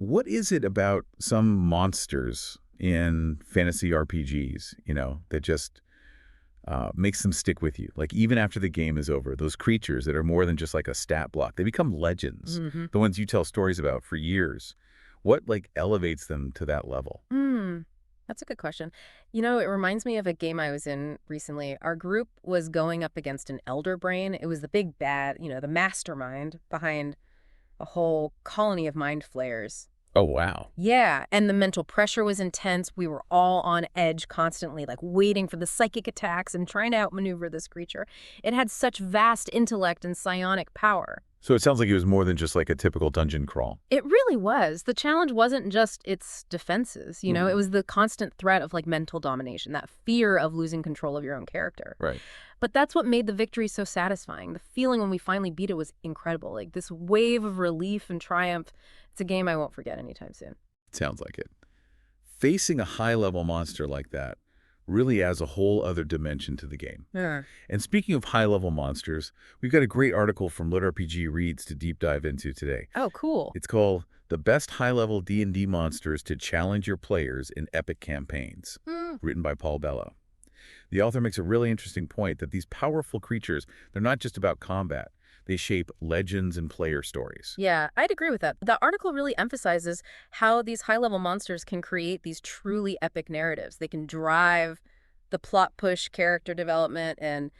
What is it about some monsters in fantasy RPGs, that just makes them stick with you? Like, even after the game is over, those creatures that are more than just like a stat block, they become legends, Hmm. the ones you tell stories about for years. What, like, elevates them to that level? That's a good question. It reminds me of a game I was in recently. Our group was going up against an elder brain. It was the big bad, the mastermind behind a whole colony of mind flayers. Oh, wow. Yeah, and the mental pressure was intense. We were all on edge constantly, like waiting for the psychic attacks and trying to outmaneuver this creature. It had such vast intellect and psionic power. So it sounds like it was more than just like a typical dungeon crawl. It really was. The challenge wasn't just its defenses, it Mhm. was the constant threat of like mental domination, that fear of losing control of your own character. Right. But that's what made the victory so satisfying. The feeling when we finally beat it was incredible. Like this wave of relief and triumph. It's a game I won't forget anytime soon. Sounds like it. Facing a high-level monster like that really adds a whole other dimension to the game. Yeah. And speaking of high-level monsters, we've got a great article from LitRPG Reads to deep dive into today. Oh, cool. It's called The Best High-Level D&D Monsters to Challenge Your Players in Epic Campaigns, Hmm. written by Paul Bello. The author makes a really interesting point that these powerful creatures, they're not just about combat. They shape legends and player stories. Yeah, I'd agree with that. The article really emphasizes how these high-level monsters can create these truly epic narratives. They can drive the plot push, character development, and,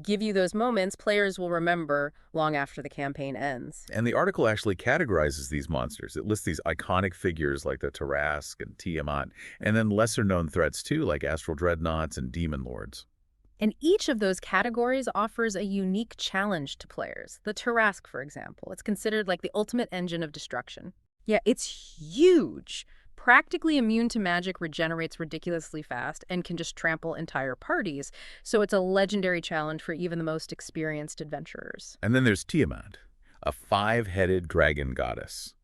give you those moments players will remember long after the campaign ends. And the article actually categorizes these monsters. It lists these iconic figures like the Tarask and Tiamat, and then lesser-known threats too, like astral dreadnoughts and demon lords. And each of those categories offers a unique challenge to players. The Tarask, for example, it's considered like the ultimate engine of destruction. Yeah, it's huge. Practically immune to magic, regenerates ridiculously fast, and can just trample entire parties. So it's a legendary challenge for even the most experienced adventurers. And then there's Tiamat, a five-headed dragon goddess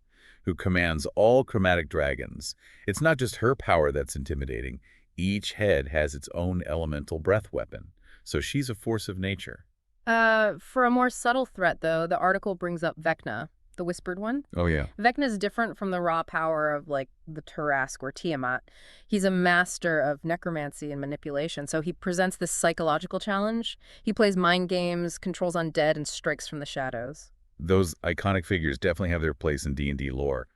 who commands all chromatic dragons. It's not just her power that's intimidating. Each head has its own elemental breath weapon, so she's a force of nature. For a more subtle threat, though, the article brings up Vecna, the whispered one. Oh, yeah. Vecna is different from the raw power of, like, the Tarask or Tiamat. He's a master of necromancy and manipulation, so he presents this psychological challenge. He plays mind games, controls undead, and strikes from the shadows. Those iconic figures definitely have their place in D&D lore.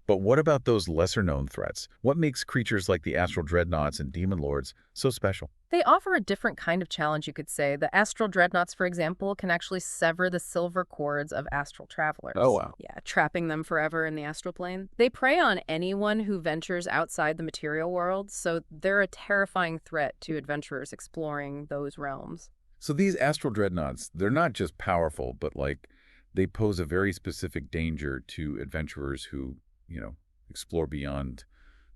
But what about those lesser-known threats? What makes creatures like the astral dreadnoughts and demon lords so special? They offer a different kind of challenge, you could say. The astral dreadnoughts, for example, can actually sever the silver cords of astral travelers. Oh, wow. Yeah, trapping them forever in the astral plane. They prey on anyone who ventures outside the material world, so they're a terrifying threat to adventurers exploring those realms. So these astral dreadnoughts, they're not just powerful, but like they pose a very specific danger to adventurers who explore beyond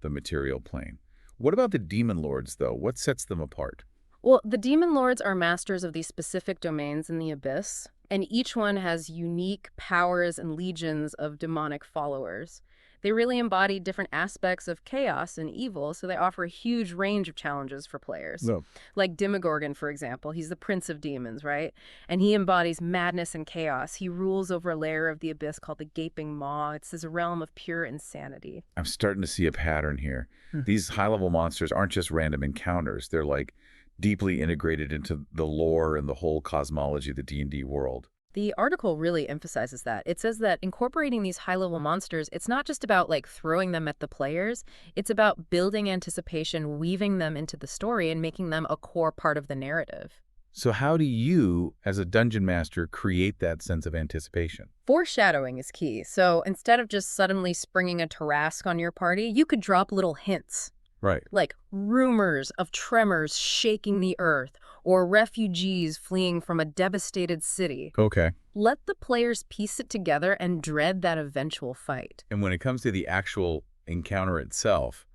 the material plane. What about the demon lords, though? What sets them apart? Well, the demon lords are masters of these specific domains in the abyss, and each one has unique powers and legions of demonic followers. They really embody different aspects of chaos and evil, so they offer a huge range of challenges for players. No. Like Demogorgon, for example, he's the prince of demons, right? And he embodies madness and chaos. He rules over a layer of the abyss called the Gaping Maw. It's this realm of pure insanity. I'm starting to see a pattern here. These high-level monsters aren't just random encounters. They're like deeply integrated into the lore and the whole cosmology of the D&D world. The article really emphasizes that. It says that incorporating these high-level monsters, it's not just about like throwing them at the players. It's about building anticipation, weaving them into the story, and making them a core part of the narrative. So how do you, as a dungeon master, create that sense of anticipation? Foreshadowing is key. So instead of just suddenly springing a Tarask on your party, you could drop little hints, Right. like rumors of tremors shaking the earth or refugees fleeing from a devastated city. Okay. Let the players piece it together and dread that eventual fight. And when it comes to the actual encounter itself,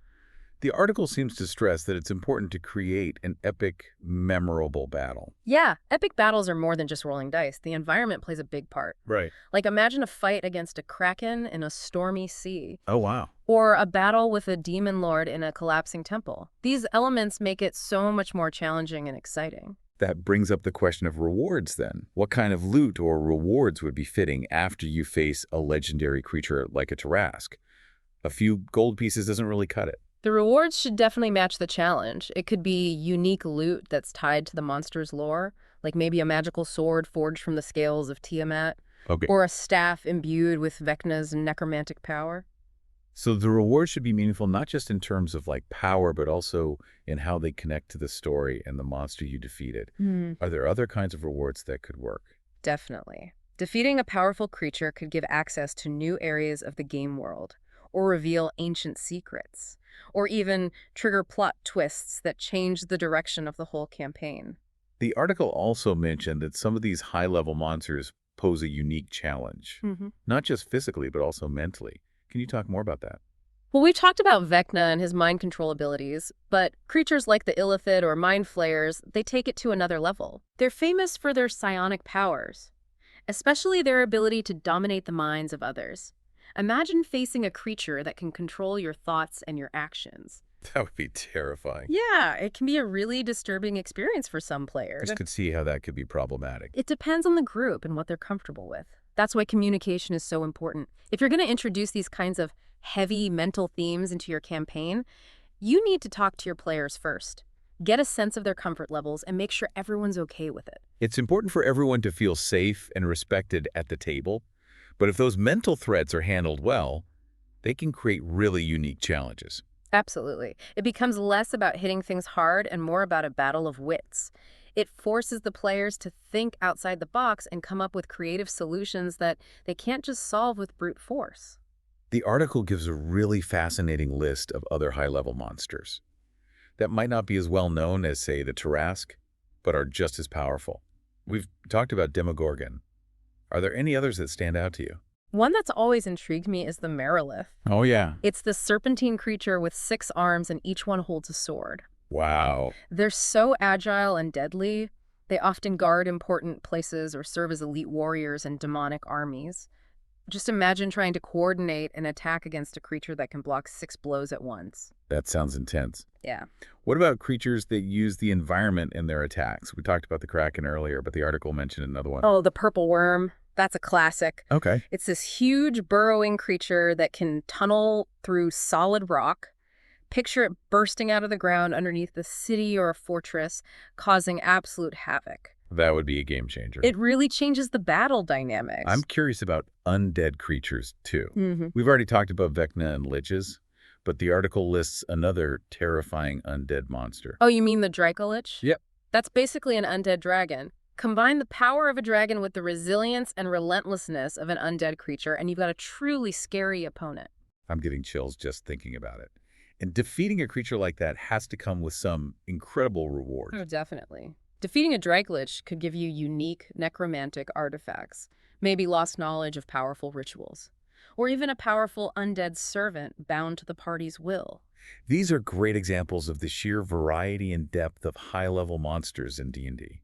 the article seems to stress that it's important to create an epic, memorable battle. Yeah, epic battles are more than just rolling dice. The environment plays a big part. Right. Like imagine a fight against a kraken in a stormy sea, Oh, wow. or a battle with a demon lord in a collapsing temple. These elements make it so much more challenging and exciting. That brings up the question of rewards then. What kind of loot or rewards would be fitting after you face a legendary creature like a Tarask? A few gold pieces doesn't really cut it. The rewards should definitely match the challenge. It could be unique loot that's tied to the monster's lore, like maybe a magical sword forged from the scales of Tiamat, Okay. or a staff imbued with Vecna's necromantic power. So the reward should be meaningful not just in terms of like power, but also in how they connect to the story and the monster you defeated. Are there other kinds of rewards that could work? Definitely. Defeating a powerful creature could give access to new areas of the game world, or reveal ancient secrets, or even trigger plot twists that change the direction of the whole campaign. The article also mentioned that some of these high-level monsters pose a unique challenge, not just physically, but also mentally. Can you talk more about that? Well, we've talked about Vecna and his mind control abilities, but creatures like the Illithid or Mind Flayers, they take it to another level. They're famous for their psionic powers, especially their ability to dominate the minds of others. Imagine facing a creature that can control your thoughts and your actions. That would be terrifying. Yeah, it can be a really disturbing experience for some I players. just could see how that could be problematic. It depends on the group and what they're comfortable with. That's why communication is so important. If you're going to introduce these kinds of heavy mental themes into your campaign, you need to talk to your players first. Get a sense of their comfort levels and make sure everyone's okay with it. It's important for everyone to feel safe and respected at the table, but if those mental threats are handled well, they can create really unique challenges. Absolutely. It becomes less about hitting things hard and more about a battle of wits. It forces the players to think outside the box and come up with creative solutions that they can't just solve with brute force. The article gives a really fascinating list of other high-level monsters that might not be as well known as, say, the Tarrasque, but are just as powerful. We've talked about Demogorgon. Are there any others that stand out to you? One that's always intrigued me is the Merilith. Oh, yeah. It's this serpentine creature with 6 arms and each one holds a sword. Wow. They're so agile and deadly. They often guard important places or serve as elite warriors in demonic armies. Just imagine trying to coordinate an attack against a creature that can block 6 blows at once. That sounds intense. Yeah. What about creatures that use the environment in their attacks? We talked about the Kraken earlier, but the article mentioned another one. Oh, the purple worm. That's a classic. Okay. It's this huge burrowing creature that can tunnel through solid rock. Picture it bursting out of the ground underneath a city or a fortress, causing absolute havoc. That would be a game changer. It really changes the battle dynamics. I'm curious about undead creatures, too. We've already talked about Vecna and liches, but the article lists another terrifying undead monster. Oh, you mean the Dracolich? Yep. That's basically an undead dragon. Combine the power of a dragon with the resilience and relentlessness of an undead creature, and you've got a truly scary opponent. I'm getting chills just thinking about it. And defeating a creature like that has to come with some incredible reward. Oh, definitely. Defeating a Dracolich could give you unique necromantic artifacts, maybe lost knowledge of powerful rituals, or even a powerful undead servant bound to the party's will. These are great examples of the sheer variety and depth of high-level monsters in D&D.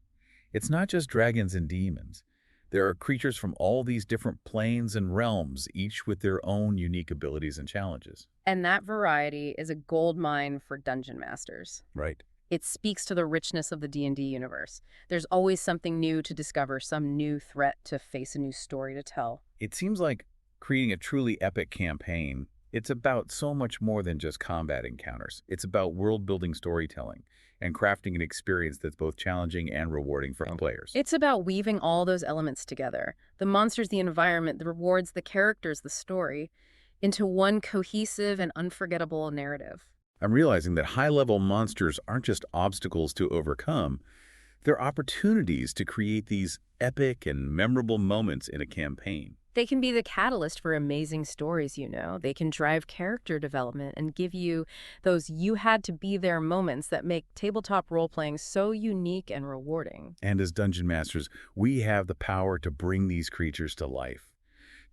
It's not just dragons and demons. There are creatures from all these different planes and realms, each with their own unique abilities and challenges. And that variety is a gold mine for dungeon masters. Right. It speaks to the richness of the D&D universe. There's always something new to discover, some new threat to face, a new story to tell. It seems like creating a truly epic campaign, it's about so much more than just combat encounters. It's about world-building storytelling and crafting an experience that's both challenging and rewarding for players. It's about weaving all those elements together, the monsters, the environment, the rewards, the characters, the story, into one cohesive and unforgettable narrative. I'm realizing that high-level monsters aren't just obstacles to overcome. They're opportunities to create these epic and memorable moments in a campaign. They can be the catalyst for amazing stories, you know. They can drive character development and give you those you-had-to-be-there moments that make tabletop role-playing so unique and rewarding. And as Dungeon Masters, we have the power to bring these creatures to life,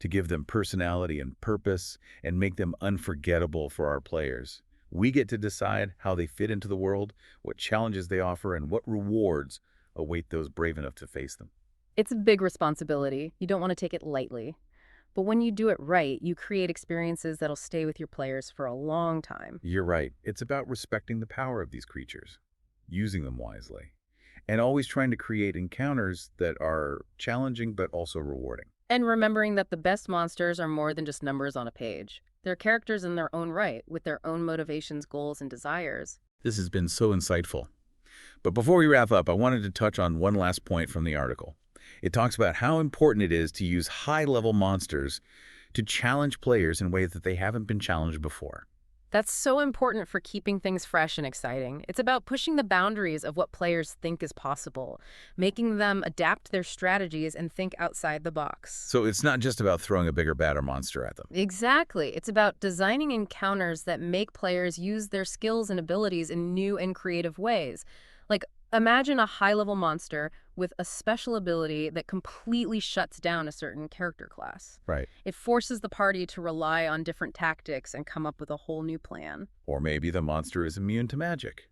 to give them personality and purpose, and make them unforgettable for our players. We get to decide how they fit into the world, what challenges they offer, and what rewards await those brave enough to face them. It's a big responsibility. You don't want to take it lightly. But when you do it right, you create experiences that'll stay with your players for a long time. You're right. It's about respecting the power of these creatures, using them wisely, and always trying to create encounters that are challenging but also rewarding. And remembering that the best monsters are more than just numbers on a page. They're They're characters in their own right, with their own motivations, goals, and desires. This has been so insightful. But before we wrap up, I wanted to touch on one last point from the article. It talks about how important it is to use high-level monsters to challenge players in ways that they haven't been challenged before. That's so important for keeping things fresh and exciting. It's about pushing the boundaries of what players think is possible, making them adapt their strategies and think outside the box. So it's not just about throwing a bigger, badder monster at them. Exactly. It's about designing encounters that make players use their skills and abilities in new and creative ways. Like, imagine a high-level monster with a special ability that completely shuts down a certain character class. Right. It forces the party to rely on different tactics and come up with a whole new plan. Or maybe the monster is immune to magic.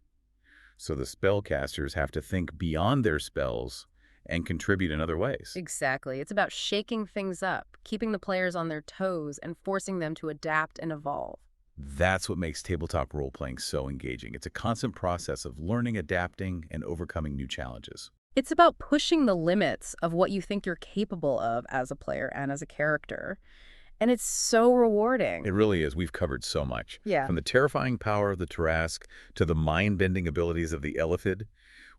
So the spellcasters have to think beyond their spells and contribute in other ways. Exactly. It's about shaking things up, keeping the players on their toes, and forcing them to adapt and evolve. That's what makes tabletop role-playing so engaging. It's a constant process of learning, adapting, and overcoming new challenges. It's about pushing the limits of what you think you're capable of as a player and as a character. And it's so rewarding. It really is. We've covered so much. Yeah. From the terrifying power of the Tarrasque to the mind-bending abilities of the Elephid,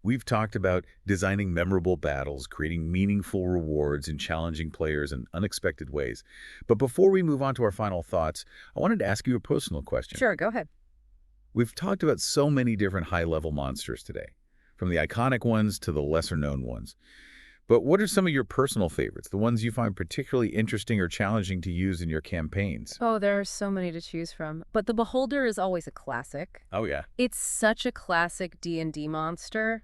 we've talked about designing memorable battles, creating meaningful rewards, and challenging players in unexpected ways. But before we move on to our final thoughts, I wanted to ask you a personal question. Sure, go ahead. We've talked about so many different high-level monsters today, from the iconic ones to the lesser-known ones. But what are some of your personal favorites, the ones you find particularly interesting or challenging to use in your campaigns? Oh, there are so many to choose from. But the Beholder is always a classic. Oh, yeah. It's such a classic D&D monster.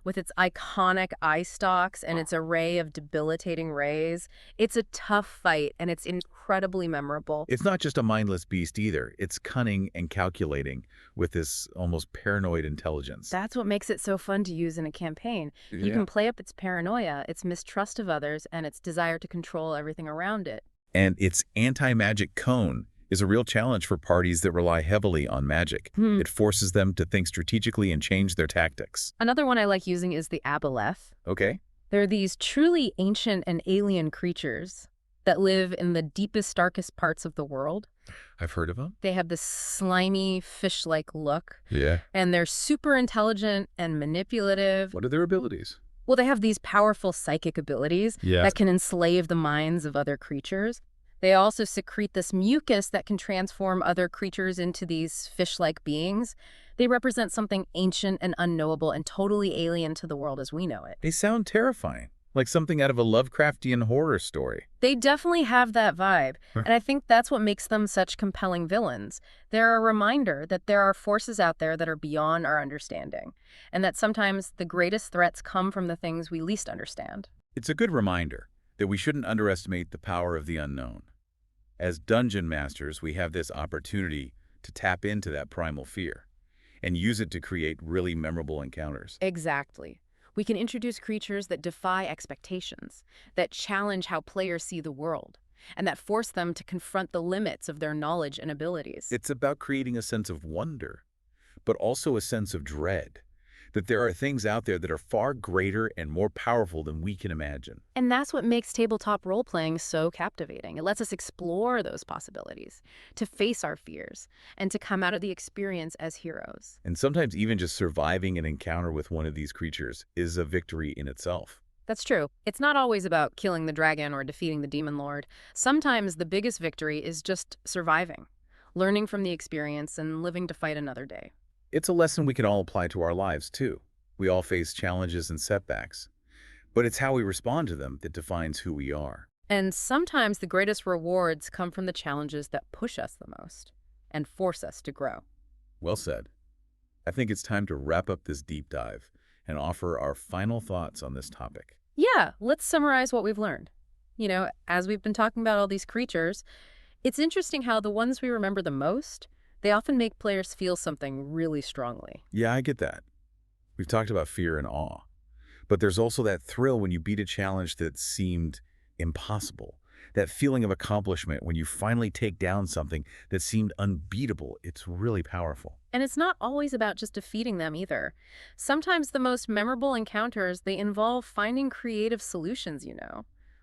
With its iconic eye stalks and its array of debilitating rays. It's a tough fight, and it's incredibly memorable. It's not just a mindless beast either. It's cunning and calculating with this almost paranoid intelligence. That's what makes it so fun to use in a campaign. You Yeah. can play up its paranoia, its mistrust of others, and its desire to control everything around it. And its anti-magic cone is a real challenge for parties that rely heavily on magic. It forces them to think strategically and change their tactics. Another one I like using is the Aboleth. Okay? They're these truly ancient and alien creatures that live in the deepest, darkest parts of the world. I've heard of them. They have this slimy, fish-like look, Yeah. and they're super intelligent and manipulative. What are their abilities? Well, they have these powerful psychic abilities that can enslave the minds of other creatures. They also secrete this mucus that can transform other creatures into these fish-like beings. They represent something ancient and unknowable and totally alien to the world as we know it. They sound terrifying, like something out of a Lovecraftian horror story. They definitely have that vibe, and I think that's what makes them such compelling villains. They're a reminder that there are forces out there that are beyond our understanding, and that sometimes the greatest threats come from the things we least understand. It's a good reminder that we shouldn't underestimate the power of the unknown. As dungeon masters, we have this opportunity to tap into that primal fear and use it to create really memorable encounters. Exactly. We can introduce creatures that defy expectations, that challenge how players see the world, and that force them to confront the limits of their knowledge and abilities. It's about creating a sense of wonder, but also a sense of dread, that there are things out there that are far greater and more powerful than we can imagine. And that's what makes tabletop role-playing so captivating. It lets us explore those possibilities, to face our fears, and to come out of the experience as heroes. And sometimes even just surviving an encounter with one of these creatures is a victory in itself. That's true. It's not always about killing the dragon or defeating the demon lord. Sometimes the biggest victory is just surviving, learning from the experience, and living to fight another day. It's a lesson we can all apply to our lives, too. We all face challenges and setbacks, but it's how we respond to them that defines who we are. And sometimes the greatest rewards come from the challenges that push us the most and force us to grow. Well said. I think it's time to wrap up this deep dive and offer our final thoughts on this topic. Yeah, let's summarize what we've learned. As we've been talking about all these creatures, it's interesting how the ones we remember the most, they often make players feel something really strongly. Yeah, I get that. We've talked about fear and awe, but there's also that thrill when you beat a challenge that seemed impossible, that feeling of accomplishment when you finally take down something that seemed unbeatable. It's really powerful. And it's not always about just defeating them either. Sometimes the most memorable encounters, they involve finding creative solutions,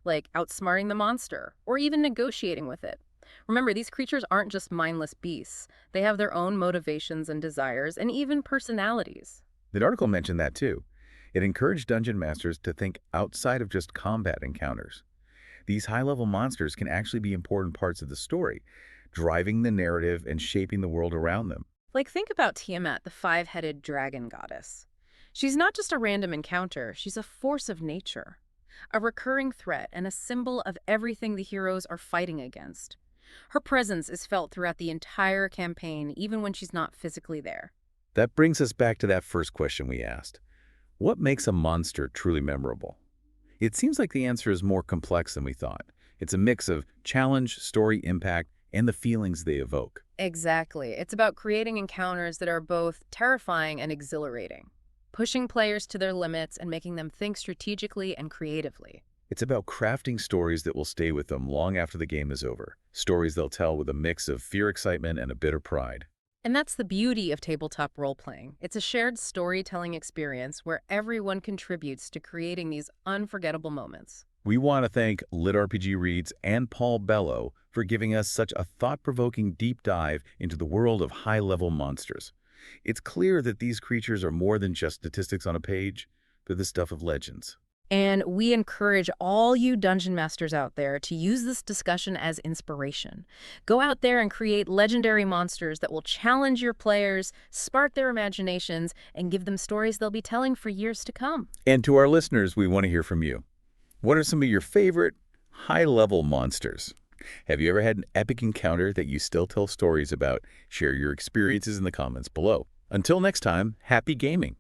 like outsmarting the monster or even negotiating with it. Remember, these creatures aren't just mindless beasts. They have their own motivations and desires, and even personalities. The article mentioned that too. It encouraged dungeon masters to think outside of just combat encounters. These high-level monsters can actually be important parts of the story, driving the narrative and shaping the world around them. Like, think about Tiamat, the five-headed dragon goddess. She's not just a random encounter, she's a force of nature, a recurring threat and a symbol of everything the heroes are fighting against. Her presence is felt throughout the entire campaign, even when she's not physically there. That brings us back to that first question we asked. What makes a monster truly memorable? It seems like the answer is more complex than we thought. It's a mix of challenge, story impact, and the feelings they evoke. Exactly. It's about creating encounters that are both terrifying and exhilarating, pushing players to their limits and making them think strategically and creatively. It's about crafting stories that will stay with them long after the game is over. Stories they'll tell with a mix of fear, excitement, and a bit of pride. And that's the beauty of tabletop role-playing. It's a shared storytelling experience where everyone contributes to creating these unforgettable moments. We want to thank LitRPG Reads and Paul Bello for giving us such a thought-provoking deep dive into the world of high-level monsters. It's clear that these creatures are more than just statistics on a page. They're the stuff of legends. And we encourage all you dungeon masters out there to use this discussion as inspiration. Go out there and create legendary monsters that will challenge your players, spark their imaginations, and give them stories they'll be telling for years to come. And to our listeners, we want to hear from you. What are some of your favorite high-level monsters? Have you ever had an epic encounter that you still tell stories about? Share your experiences in the comments below. Until next time, happy gaming!